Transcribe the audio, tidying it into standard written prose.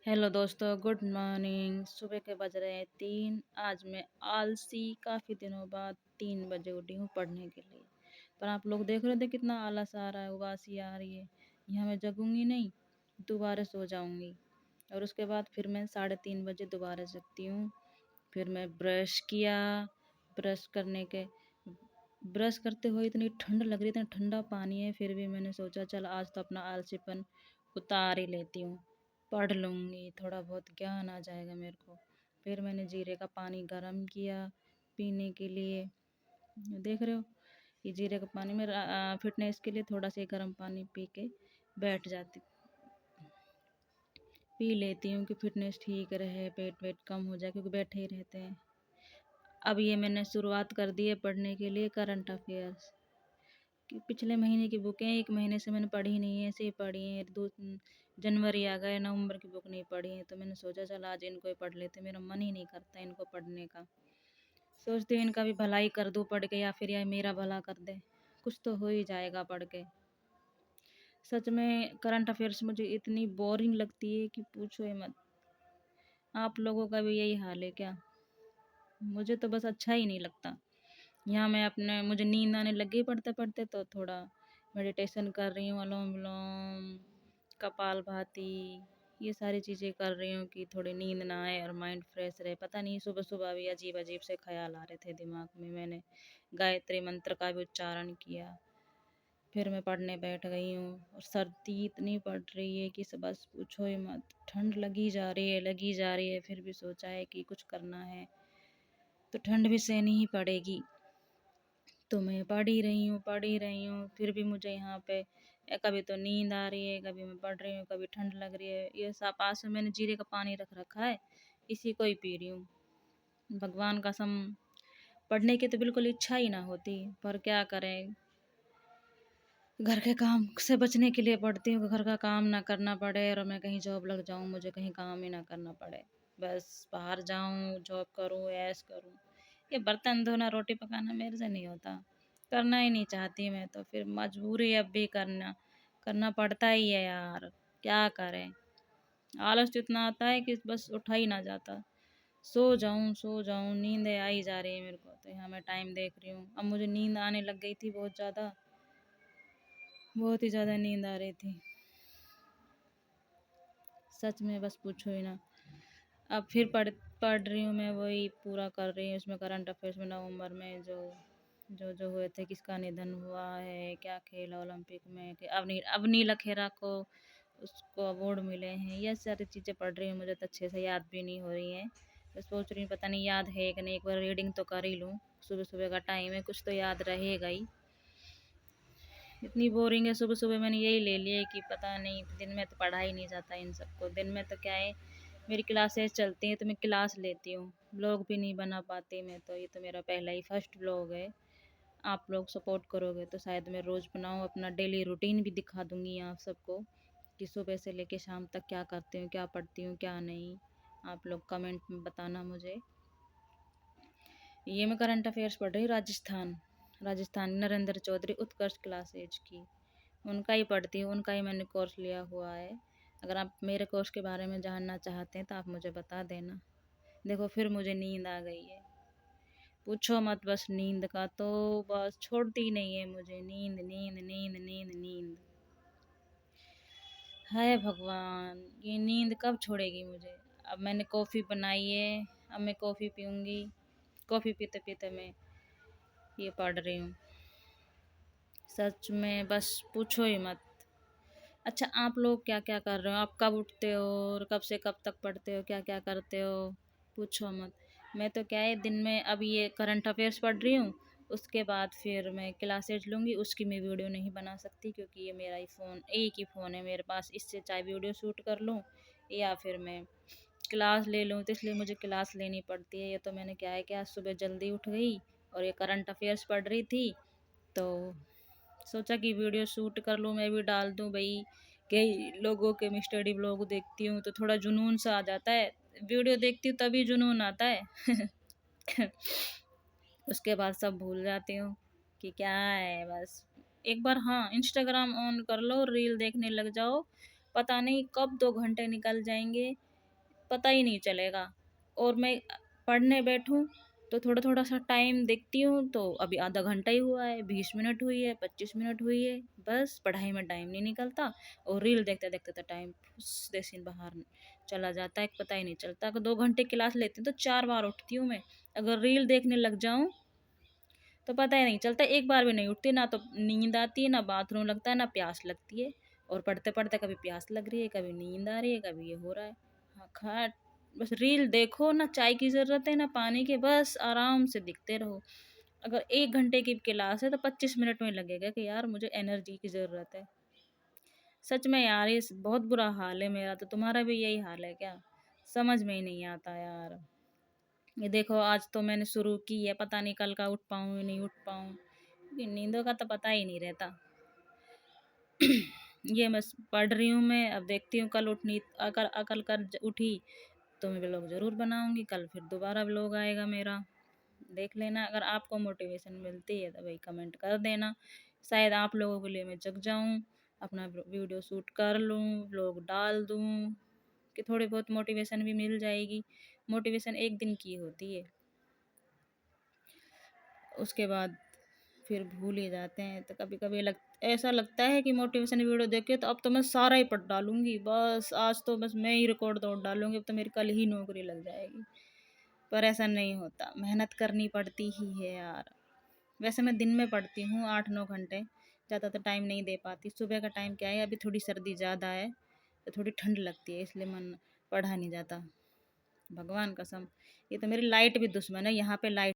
Hello दोस्तों, good morning. सुबह के बज रहे हैं 3। आज मैं आलसी काफ़ी दिनों बाद 3 बजे उठी हूँ पढ़ने के लिए। पर आप लोग देख रहे थे कितना आलस आ रहा है, उबासी आ रही है। यहाँ मैं जगूंगी नहीं, दोबारा सो जाऊंगी और उसके बाद फिर मैं 3:30 बजे दोबारा जगती हूँ। फिर मैं ब्रश किया। ब्रश करने के ब्रश करते हुए इतनी ठंड लग रही, इतना ठंडा पानी है, फिर भी मैंने सोचा चल आज तो अपना आलसीपन उतार ही लेती हूँ, पढ़ लूँगी, थोड़ा बहुत ज्ञान आ जाएगा मेरे को। फिर मैंने जीरे का पानी गर्म किया पीने के लिए। देख रहे हो, ये जीरे का पानी में फिटनेस के लिए थोड़ा सा गर्म पानी पी के बैठ जाती पी लेती हूँ कि फिटनेस ठीक रहे, पेट वेट कम हो जाए, क्योंकि बैठे ही रहते हैं। अब ये मैंने शुरुआत कर दी है पढ़ने के लिए करंट अफेयर्स कि पिछले महीने की बुकें 1 महीने से मैंने पढ़ी नहीं है, ऐसे ही पढ़ी हैं। 2 जनवरी आ गए, नवंबर की बुक नहीं पढ़ी है, तो मैंने सोचा चल आज इनको ही पढ़ लेते। मेरा मन ही नहीं करता इनको पढ़ने का। सोचती हूँ इनका भी भलाई कर दूँ पढ़ के, या फिर यह मेरा भला कर दे, कुछ तो हो ही जाएगा पढ़ के। सच में करंट अफेयर्स मुझे इतनी बोरिंग लगती है कि पूछो ही मत। आप लोगों का भी यही हाल है क्या? मुझे तो बस अच्छा ही नहीं लगता। यहाँ मैं अपने मुझे नींद आने लगी पढ़ते पढ़ते, तो थोड़ा मेडिटेशन कर रही हूँ, अनुलोम विलोम, कपालभाति, ये सारी चीज़ें कर रही हूँ कि थोड़ी नींद ना आए और माइंड फ्रेश रहे। पता नहीं सुबह सुबह भी अजीब अजीब से ख्याल आ रहे थे दिमाग में। मैंने गायत्री मंत्र का भी उच्चारण किया, फिर मैं पढ़ने बैठ गई हूँ। और सर्दी इतनी पड़ रही है कि बस पूछो ही मत। ठंड लगी जा रही है, लगी जा रही है, फिर भी सोचा है कि कुछ करना है तो ठंड भी सहनी ही पड़ेगी। तो मैं पढ़ ही रही हूँ, फिर भी मुझे यहाँ पे कभी तो नींद आ रही है, कभी मैं पढ़ रही हूँ, कभी ठंड लग रही है। ये सब पास में मैंने जीरे का पानी रख रखा है, इसी को ही पी रही हूँ। भगवान कसम, पढ़ने की तो बिल्कुल इच्छा ही ना होती, पर क्या करें, घर के काम से बचने के लिए पढ़ती हूँ कि घर का काम ना करना पड़े और मैं कहीं जॉब लग जाऊँ, मुझे कहीं काम ही ना करना पड़े। बस बाहर जाऊँ, जॉब करूँ, ऐश करूँ। ये बर्तन धोना, रोटी पकाना मेरे से नहीं होता, करना ही नहीं चाहती मैं, तो फिर मजबूरी है अब भी करना करना पड़ता ही है यार, क्या करें। आलस तो इतना आता है कि बस उठा ही ना जाता। सो जाऊं, नींद आ ही जा रही है मेरे को। तो यहाँ मैं टाइम देख रही हूँ, अब मुझे नींद आने लग गई थी बहुत ज़्यादा, बहुत ही ज़्यादा नींद आ रही थी सच में, बस पूछो ही ना। अब फिर पढ़ पढ़ रही हूँ मैं, वही पूरा कर रही हूँ। उसमें करंट अफेयर्स में नवंबर में जो जो जो हुए थे, किसका निधन हुआ है, क्या खेला ओलंपिक में, कि अवनी लखेरा को उसको अवार्ड मिले हैं, ये सारी चीज़ें पढ़ रही हूँ। मुझे तो अच्छे से याद भी नहीं हो रही हैं, तो सोच रही हूँ पता नहीं याद है कि नहीं, एक बार रीडिंग तो कर ही लूँ। सुबह सुबह का टाइम है, कुछ तो याद रहेगा ही। इतनी बोरिंग है, सुबह सुबह मैंने यही ले लिया है कि पता नहीं, दिन में तो पढ़ा ही नहीं जाता इन सबको। दिन में तो क्या है, मेरी क्लासेस चलती हैं तो मैं क्लास लेती हूँ, ब्लॉग भी नहीं बना पाती मैं। तो ये तो मेरा पहला ही फर्स्ट ब्लॉग है। आप लोग सपोर्ट करोगे तो शायद मैं रोज़ बनाऊँ, अपना डेली रूटीन भी दिखा दूँगी आप सबको कि सुबह से लेके शाम तक क्या करती हूँ, क्या पढ़ती हूँ, क्या नहीं। आप लोग कमेंट में बताना मुझे। ये मैं करंट अफेयर्स पढ़ रही हूँ, राजस्थान नरेंद्र चौधरी उत्कर्ष क्लासेज की, उनका ही पढ़ती हूँ, उनका ही मैंने कोर्स लिया हुआ है। अगर आप मेरे कोर्स के बारे में जानना चाहते हैं तो आप मुझे बता देना। देखो फिर मुझे नींद आ गई है, पूछो मत। बस नींद का तो बस छोड़ती ही नहीं है मुझे, नींद नींद नींद नींद नींद। हाय भगवान, ये नींद कब छोड़ेगी मुझे। अब मैंने कॉफ़ी बनाई है, अब मैं कॉफ़ी पीऊँगी। कॉफ़ी पीते पीते मैं ये पढ़ रही हूँ। सच में बस पूछो ही मत। अच्छा, आप लोग क्या क्या कर रहे हो? आप कब उठते हो और कब से कब तक पढ़ते हो, क्या क्या करते हो? पूछो मत। मैं तो क्या है, दिन में अब ये करंट अफेयर्स पढ़ रही हूँ, उसके बाद फिर मैं क्लासेज लूँगी। उसकी मैं वीडियो नहीं बना सकती क्योंकि ये मेरा ही फ़ोन, एक ही फ़ोन है मेरे पास, इससे चाहे वीडियो शूट कर लूँ या फिर मैं क्लास ले लूँ, तो इसलिए मुझे क्लास लेनी पड़ती है। ये तो मैंने क्या है कि आज सुबह जल्दी उठ गई और ये करंट अफेयर्स पढ़ रही थी, तो सोचा कि वीडियो शूट कर लूँ, मैं भी डाल दूँ भाई। कई लोगों के मैं स्टडी ब्लॉग देखती हूँ तो थोड़ा जुनून सा आ जाता है, वीडियो देखती हूँ तभी जुनून आता है। उसके बाद सब भूल जाती हूँ कि क्या है। बस एक बार हाँ, इंस्टाग्राम ऑन कर लो, रील देखने लग जाओ, पता नहीं कब 2 घंटे निकल जाएंगे। पता ही नहीं चलेगा। और मैं पढ़ने बैठूँ तो थोड़ा-थोड़ा सा टाइम देखती हूँ तो अभी आधा घंटा ही हुआ है, 20 मिनट हुई है, 25 मिनट हुई है, बस पढ़ाई में टाइम नहीं निकलता और रील देखते-देखते तो टाइम फुस देसिन बाहर चला जाता है, पता ही नहीं चलता। अगर 2 घंटे क्लास लेती हूँ तो 4 बार उठती हूँ मैं। अगर रील देखने लग जाऊँ तो पता ही नहीं चलता, एक बार भी नहीं उठती, ना तो नींद आती है, ना बाथरूम लगता है, ना प्यास लगती है। और पढ़ते-पढ़ते कभी प्यास लग रही है, कभी नींद आ रही है, कभी ये हो रहा है। हाँ, बस रील देखो, ना चाय की ज़रूरत है, ना पानी की, बस आराम से दिखते रहो। अगर 1 घंटे की क्लास है तो 25 मिनट में लगेगा कि यार मुझे एनर्जी की ज़रूरत है। सच में यार ये बहुत बुरा हाल है मेरा, तो तुम्हारा भी यही हाल है क्या? समझ में ही नहीं आता यार। ये देखो आज तो मैंने शुरू की है, पता नहीं कल का उठ पाऊँ या नहीं उठ पाऊँ। ये नींदों का तो पता ही नहीं रहता। ये मैं पढ़ रही हूँ मैं, अब देखती हूँ कल उठनी अकल अकल कर उठी तो मैं व्लॉग ज़रूर बनाऊँगी। कल फिर दोबारा व्लॉग आएगा मेरा, देख लेना। अगर आपको मोटिवेशन मिलती है तो भाई कमेंट कर देना, शायद आप लोगों के लिए मैं जग जाऊँ, अपना वीडियो शूट कर लूँ, व्लॉग डाल दूँ, कि थोड़ी बहुत मोटिवेशन भी मिल जाएगी। मोटिवेशन एक दिन की होती है, उसके बाद फिर भूल ही जाते हैं। तो कभी-कभी ऐसा लगता है कि मोटिवेशन वीडियो देख के तो अब तो मैं सारा ही पढ़ डालूँगी। बस आज तो बस मैं ही रिकॉर्ड तोड़ डालूँगी, अब तो मेरी कल ही नौकरी लग जाएगी। पर ऐसा नहीं होता, मेहनत करनी पड़ती ही है यार। वैसे मैं दिन में पढ़ती हूँ 8-9 घंटे, ज़्यादा तो टाइम नहीं दे पाती। सुबह का टाइम क्या है, अभी थोड़ी सर्दी ज़्यादा है, तो थोड़ी ठंड लगती है इसलिए मन पढ़ा नहीं जाता। भगवान कसम, ये तो मेरी लाइट भी दुश्मन है, यहाँ पे लाइट